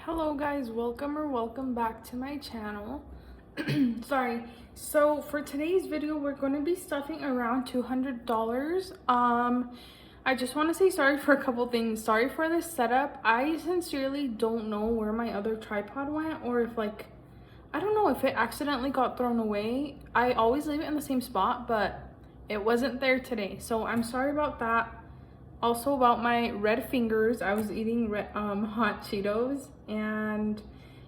Hello guys, welcome back to my channel. Sorry. So for today's video, we're going to be stuffing around $200. I just want to say sorry for a couple things. Sorry for this setup. I sincerely don't know where my other tripod went, or if I don't know if it accidentally got thrown away. I always leave it in the same spot, but it wasn't there today. So I'm sorry about that. Also about my red fingers, I was eating hot Cheetos, and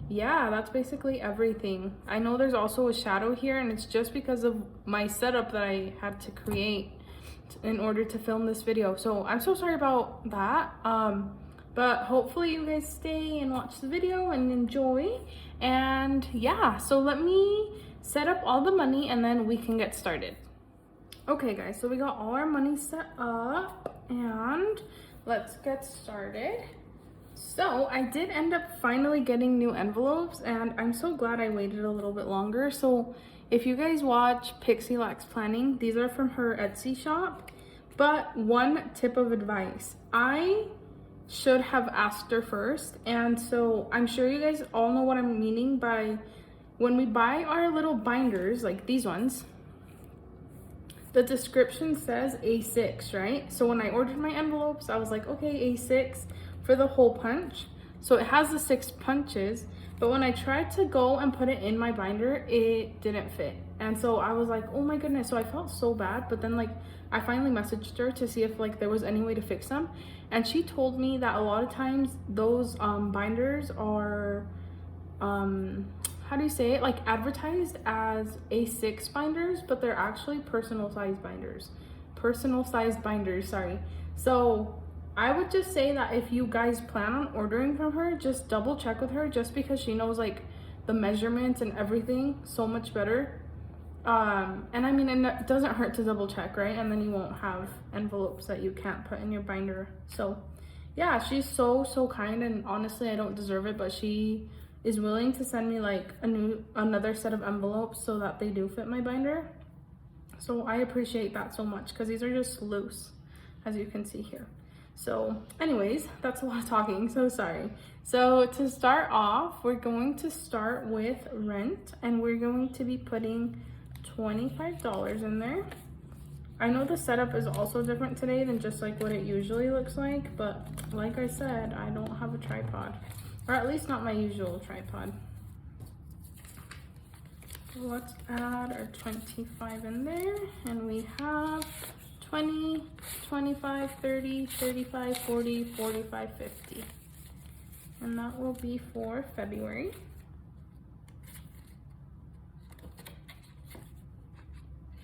yeah, that's basically everything. I know there's also a shadow here, and it's just because of my setup that I had to create in order to film this video. So I'm so sorry about that. But hopefully you guys stay and watch the video and enjoy. And yeah, so let me set up all the money and then we can get started. Okay guys, so we got all our money set up and let's get started. So I did end up finally getting new envelopes, and I'm so glad I waited a little bit longer. So if you guys watch Pixie Lax Planning, these are from her Etsy shop. But one tip of advice, I should have asked her first. And so I'm sure you guys all know what I'm meaning by when we buy our little binders, like these ones, the description says A6, right? So when I ordered my envelopes, I was like, okay, A6 for the hole punch. So it has the 6 punches, but when I tried to go and put it in my binder, it didn't fit. And so I was like, oh my goodness. So I felt so bad, but then I finally messaged her to see if there was any way to fix them. And she told me that a lot of times those binders are, how do you say it, advertised as A6 binders, but they're actually personal size binders, sorry. So I would just say that if you guys plan on ordering from her, just double check with her, just because she knows the measurements and everything so much better. And I mean, and it doesn't hurt to double check, right? And then you won't have envelopes that you can't put in your binder. So yeah, she's so kind, and honestly I don't deserve it, but she is willing to send me another set of envelopes so that they do fit my binder. So I appreciate that so much, because these are just loose, as you can see here. So anyways, that's a lot of talking, so sorry. So to start off, we're going to start with rent, and we're going to be putting $25 in there. I know the setup is also different today than just what it usually looks like, but like I said, I don't have a tripod. Or at least not my usual tripod. So let's add our 25 in there, and we have 20, 25, 30, 35, 40, 45, 50. And that will be for February.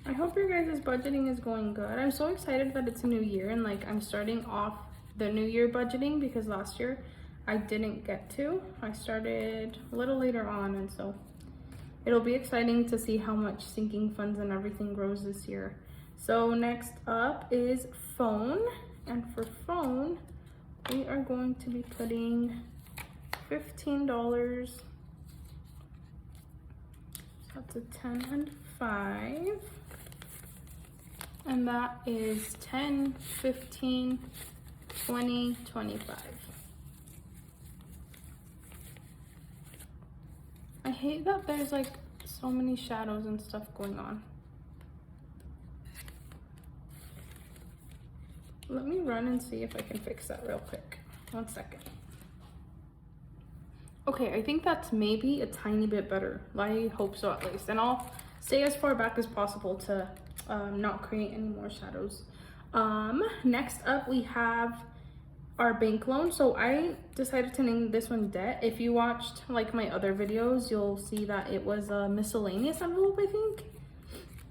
I hope your guys' budgeting is going good. I'm so excited that it's a new year, and I'm starting off the new year budgeting, because last year I didn't get to. I started a little later on, and so it'll be exciting to see how much sinking funds and everything grows this year. So next up is phone, and for phone we are going to be putting $15. So that's a 10 and 5, and that is 10, 15, 20, 25. I hate that there's so many shadows and stuff going on. Let me run and see if I can fix that real quick. 1 second. Okay, I think that's maybe a tiny bit better. I hope so, at least. And I'll stay as far back as possible to not create any more shadows. Next up we have our bank loan. So I decided to name this one debt. If you watched my other videos, you'll see that it was a miscellaneous envelope, I think.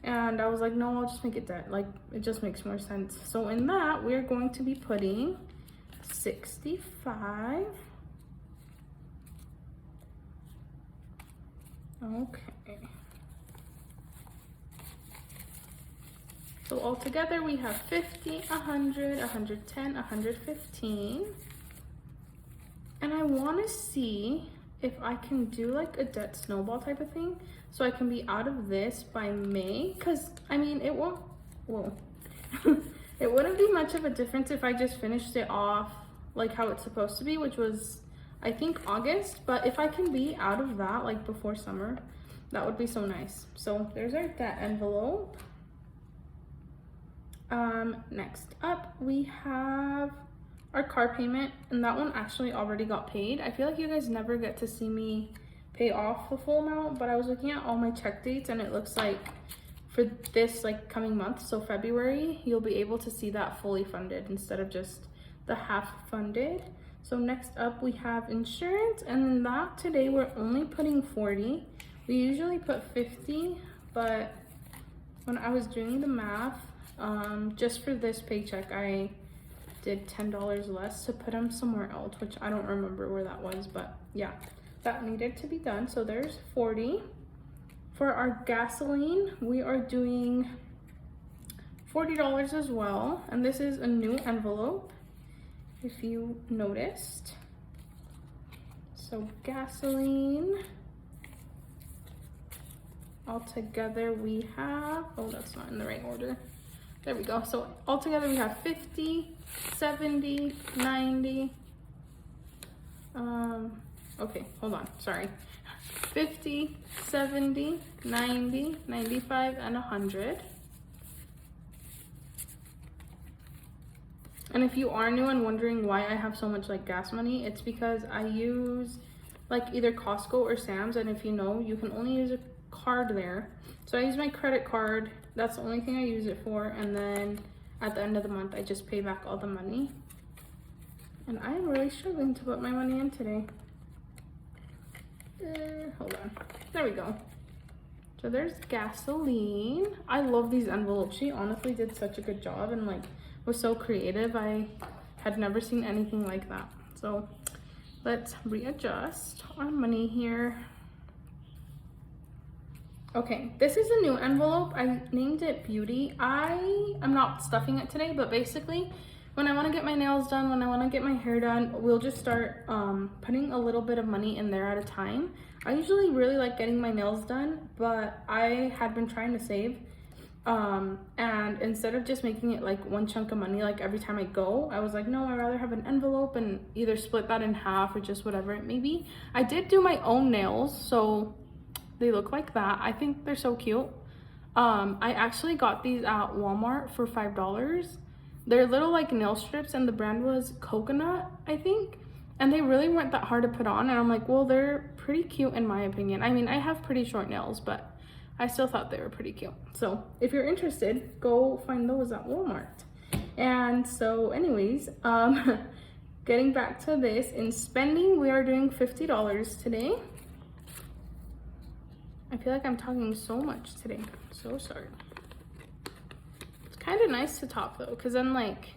And I was like, no, I'll just make it debt. It just makes more sense. So in that, we're going to be putting 65. Okay. So altogether we have 50, 100, 110, 115. And I want to see if I can do a debt snowball type of thing, so I can be out of this by May. Because I mean, it won't, whoa. It wouldn't be much of a difference if I just finished it off how it's supposed to be, which was I think August, but if I can be out of that like before summer, that would be so nice. So there's that envelope. Next up we have our car payment, and that one actually already got paid. I feel like you guys never get to see me pay off the full amount, but I was looking at all my check dates and it looks like for this like coming month, so February, you'll be able to see that fully funded instead of just the half funded. So next up we have insurance, and then that today we're only putting 40. We usually put 50, but when I was doing the math, just for this paycheck, I did $10 less to put them somewhere else, which I don't remember where that was, but yeah, that needed to be done. So there's 40. For our gasoline, we are doing $40 as well, and this is a new envelope, if you noticed. So gasoline, altogether we have, oh, that's not in the right order. There we go. So altogether we have 50, 70, 90. Okay, hold on, sorry. 50, 70, 90, 95, and 100. And if you are new and wondering why I have so much like gas money, it's because I use like either Costco or Sam's, and if you know, you can only use a card there. So I use my credit card, that's the only thing I use it for, and then at the end of the month I just pay back all the money. And I am really struggling to put my money in today. Hold on, there we go. So there's gasoline. I love these envelopes. She honestly did such a good job and like was so creative. I had never seen anything like that. So let's readjust our money here. Okay, this is a new envelope. I named it Beauty. I am not stuffing it today, but basically when I want to get my nails done, when I want to get my hair done, we'll just start putting a little bit of money in there at a time. I usually really like getting my nails done, but I had been trying to save, and instead of just making it like one chunk of money like every time I go, I was like, no, I'd rather have an envelope and either split that in half or just whatever it may be. I did do my own nails, so they look like that. I think they're so cute. I actually got these at Walmart for $5. They're little like nail strips, and the brand was Coconut, I think. And they really weren't that hard to put on. And I'm like, well, they're pretty cute in my opinion. I mean, I have pretty short nails, but I still thought they were pretty cute. So if you're interested, go find those at Walmart. And so anyways, getting back to this, in spending, we are doing $50 today. I feel like I'm talking so much today. So sorry. It's kind of nice to talk though, because then like,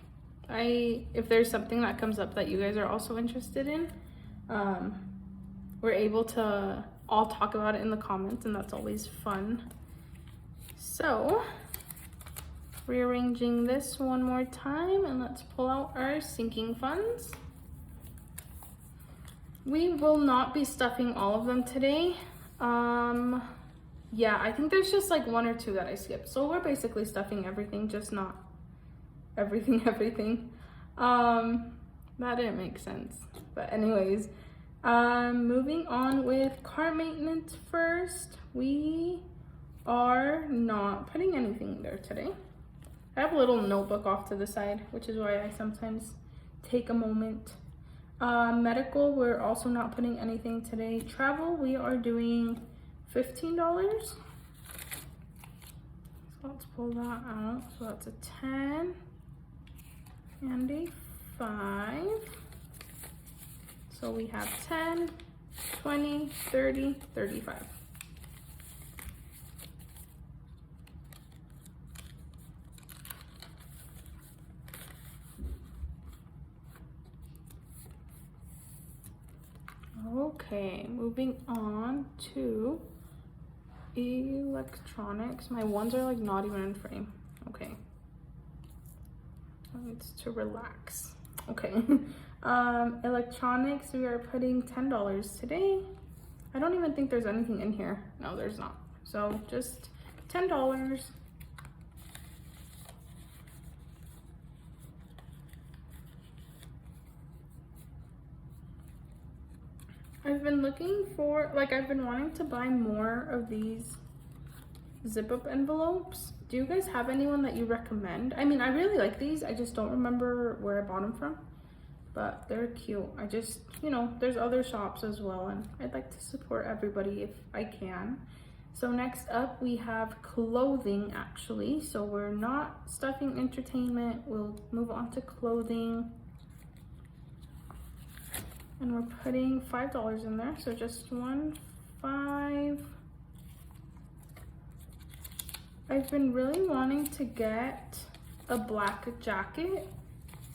if there's something that comes up that you guys are also interested in, we're able to all talk about it in the comments, and that's always fun. So rearranging this one more time, and let's pull out our sinking funds. We will not be stuffing all of them today. Yeah, I think there's just like one or two that I skipped, so we're basically stuffing everything, just not everything. That didn't make sense, but anyways, moving on with car maintenance first. We are not putting anything there today. I have a little notebook off to the side, which is why I sometimes take a moment. Medical, we're also not putting anything today. Travel, we are doing $15. So let's pull that out. So that's a 10 and a 5. So we have 10, 20, 30, 35. Okay, moving on to electronics. My ones are like not even in frame. Okay. It's to relax. Okay. Electronics, we are putting $10 today. I don't even think there's anything in here. No, there's not. So just $10. I've been looking for, like, I've been wanting to buy more of these zip up envelopes. Do you guys have anyone that you recommend? I mean, I really like these. I just don't remember where I bought them from, but they're cute. I just, you know, there's other shops as well, and I'd like to support everybody if I can. So next up we have clothing, actually. So we're not stuffing entertainment. We'll move on to clothing. And we're putting $5 in there. So just 1, 5. I've been really wanting to get a black jacket.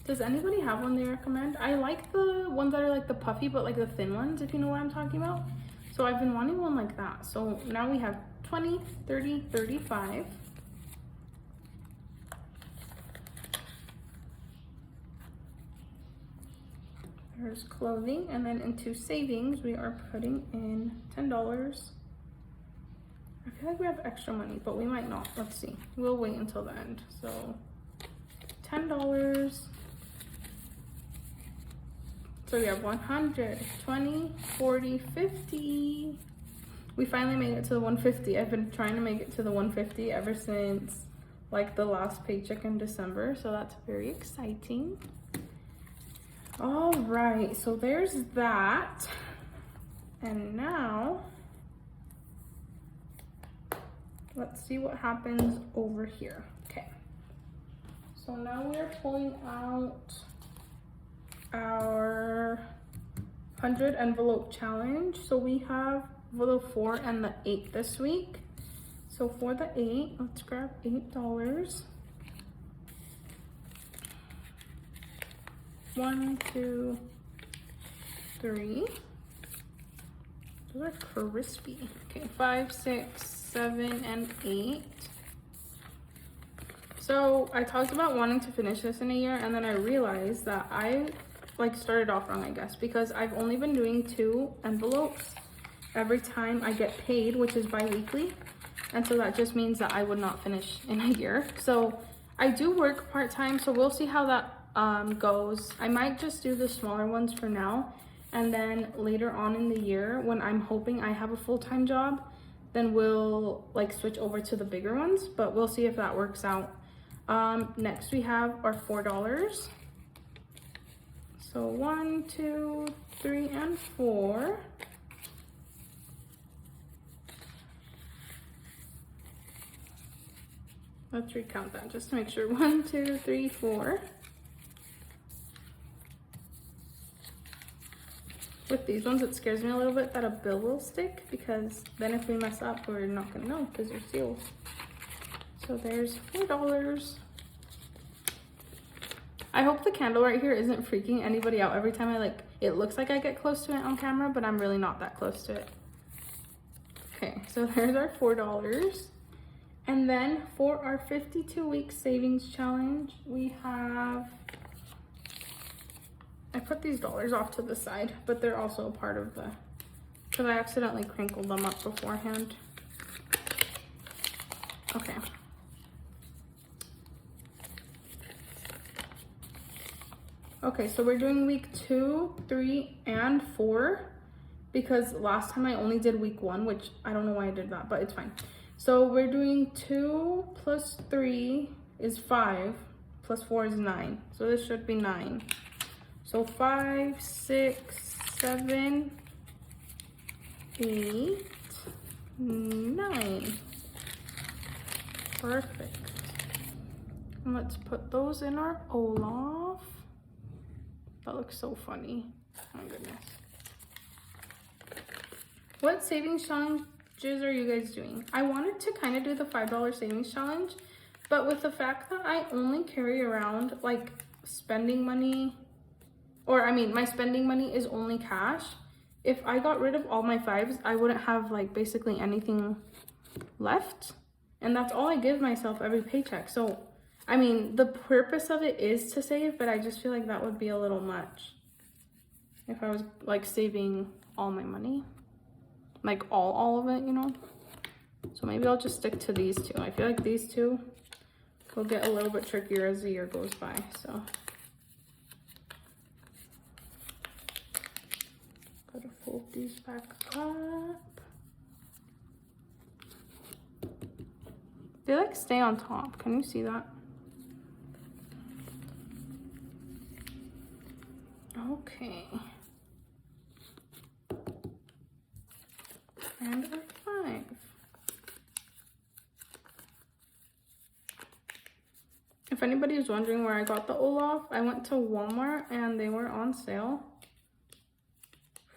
Does anybody have one they recommend? I like the ones that are like the puffy, but like the thin ones, if you know what I'm talking about. So I've been wanting one like that. So now we have 20, 30, 35. There's clothing, and then into savings, we are putting in $10. I feel like we have extra money, but we might not. Let's see. We'll wait until the end. So $10. So we have 100, 20, 40, 50. We finally made it to the 150. I've been trying to make it to the 150 ever since like the last paycheck in December. So that's very exciting. All right, so there's that. And now let's see what happens over here. Okay, so now we're pulling out our 100 envelope challenge. So we have the 4 and the 8 this week. So for the 8, let's grab $8. 1, 2, 3. Those are crispy. Okay, 5, 6, 7, and 8. So I talked about wanting to finish this in a year, and then I realized that I like started off wrong, I guess, because I've only been doing 2 envelopes every time I get paid, which is bi-weekly. And so that just means that I would not finish in a year. So I do work part-time, so we'll see how that goes. I might just do the smaller ones for now, and then later on in the year, when I'm hoping I have a full-time job, then we'll like switch over to the bigger ones, but we'll see if that works out. Next we have our $4. So 1, 2, 3, and 4. Let's recount that just to make sure. 1, 2, 3, 4. With these ones, it scares me a little bit that a bill will stick, because then if we mess up, we're not gonna know because they're seals. So there's $4. I hope the candle right here isn't freaking anybody out every time it looks like I get close to it on camera, but I'm really not that close to it. Okay, so there's our $4. And then for our 52-week savings challenge, we have, I put these dollars off to the side, but they're also a part of the, because I accidentally crinkled them up beforehand. Okay. Okay, so we're doing week 2, 3, and 4, because last time I only did week 1, which I don't know why I did that, but it's fine. So we're doing 2 plus 3 is 5, plus 4 is 9. So this should be 9. So 5, 6, 7, 8, 9. Perfect. And let's put those in our Olaf. That looks so funny. Oh my goodness. What savings challenges are you guys doing? I wanted to kind of do the $5 savings challenge, but with the fact that I only carry around like spending money, or I mean my spending money is only cash. If I got rid of all my 5s, I wouldn't have like basically anything left, and that's all I give myself every paycheck. So I mean, the purpose of it is to save, but I just feel like that would be a little much if I was like saving all my money, like all of it, you know. So maybe I'll just stick to these 2. I feel like these 2 will get a little bit trickier as the year goes by. So go to fold these back up. They like stay on top. Can you see that? Okay. And our 5. If anybody is wondering where I got the Olaf, I went to Walmart and they were on sale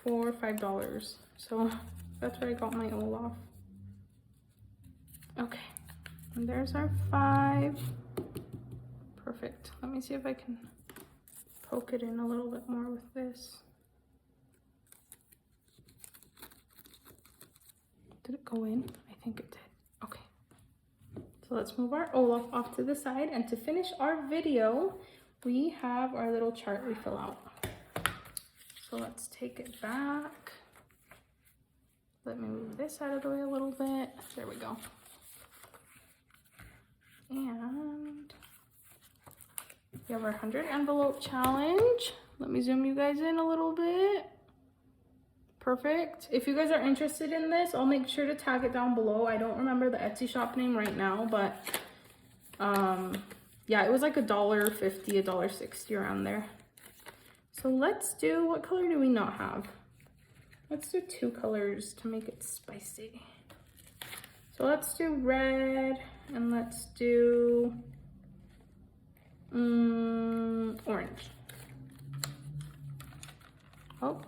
for $5. So that's where I got my Olaf. Okay. And there's our 5. Perfect. Let me see if I can poke it in a little bit more with this. Did it go in? I think it did. Okay. So let's move our Olaf off to the side. And to finish our video, we have our little chart we fill out. So let's take it back. Let me move this out of the way a little bit. There we go. And we have our 100 envelope challenge. Let me zoom you guys in a little bit. Perfect. If you guys are interested in this, I'll make sure to tag it down below. I don't remember the Etsy shop name right now, but yeah, it was like $1.50, $1.60 around there. So let's do, what color do we not have? Let's do 2 colors to make it spicy. So let's do red and let's do orange. Oh.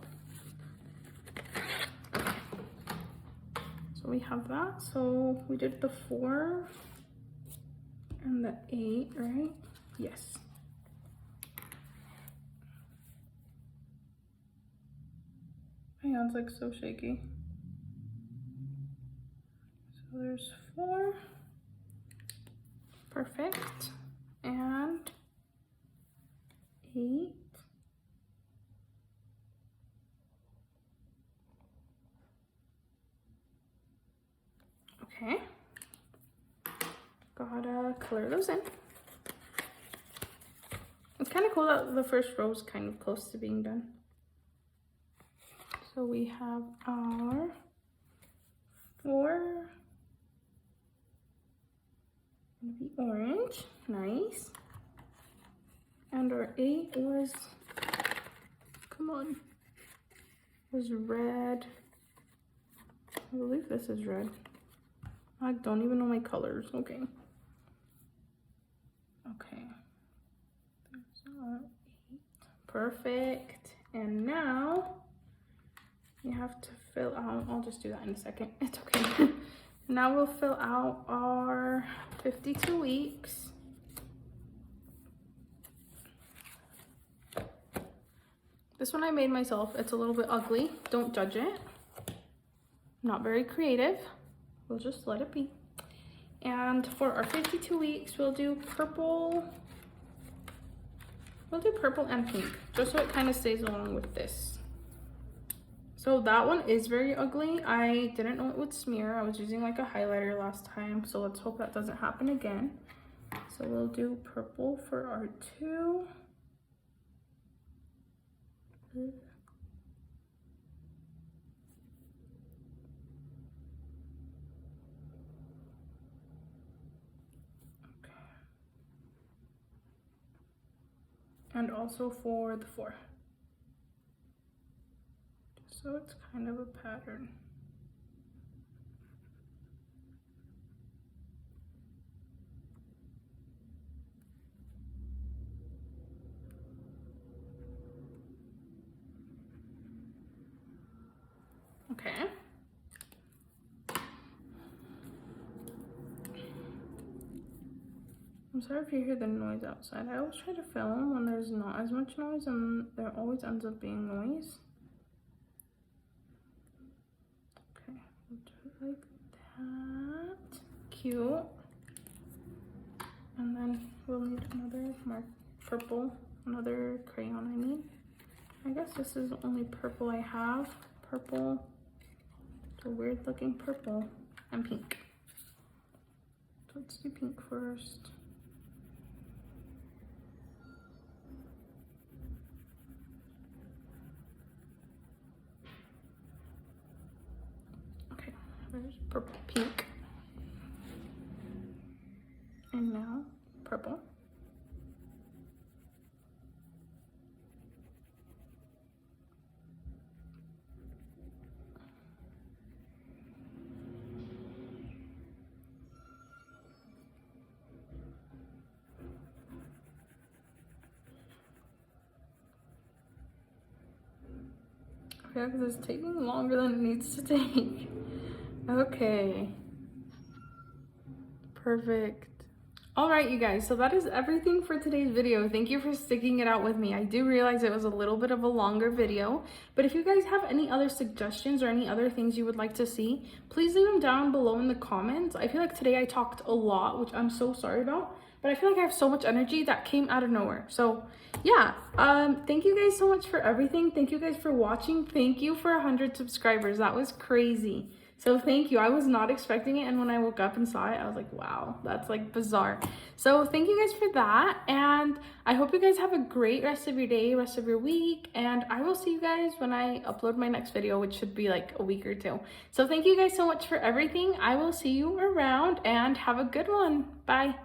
So we have that. So we did the 4 and the 8, right? Yes. My hand's like so shaky. So there's 4. Perfect. And 8. Okay. Gotta color those in. It's kind of cool that the first row is kind of close to being done. So we have our 4. Gonna be orange. Nice. And our 8 was, come on, was red. I believe this is red. I don't even know my colors. Okay. Okay. There's our 8. Perfect. And now you have to fill out, I'll just do that in a second. It's okay. Now we'll fill out our 52 weeks. This one I made myself. It's a little bit ugly. Don't judge it. Not very creative. We'll just let it be. And for our 52 weeks, we'll do purple. We'll do purple and pink, just so it kind of stays along with this. So that one is very ugly. I didn't know it would smear. I was using like a highlighter last time, so let's hope that doesn't happen again. So we'll do purple for our 2. And also for the 4. So it's kind of a pattern. Okay. I'm sorry if you hear the noise outside. I always try to film when there's not as much noise, and there always ends up being noise. Okay, we'll do it like that. Cute. And then we'll need another purple, another crayon I need. I guess this is the only purple I have. Purple. It's a weird looking purple. And pink. So let's do pink first. Pink. And now purple. Yeah, because it's taking longer than it needs to take. Okay. Perfect. All right, you guys, so that is everything for today's video. Thank you for sticking it out with me. I do realize it was a little bit of a longer video, but if you guys have any other suggestions or any other things you would like to see, please leave them down below in the comments. I feel like today I talked a lot, which I'm so sorry about, but I feel like I have so much energy that came out of nowhere. So yeah, thank you guys so much for everything. Thank you guys for watching. Thank you for 100 subscribers. That was crazy. So thank you. I was not expecting it, and when I woke up and saw it, I was like, wow, that's like bizarre. So thank you guys for that, and I hope you guys have a great rest of your day, rest of your week, and I will see you guys when I upload my next video, which should be like a week or two. So thank you guys so much for everything. I will see you around, and have a good one. Bye.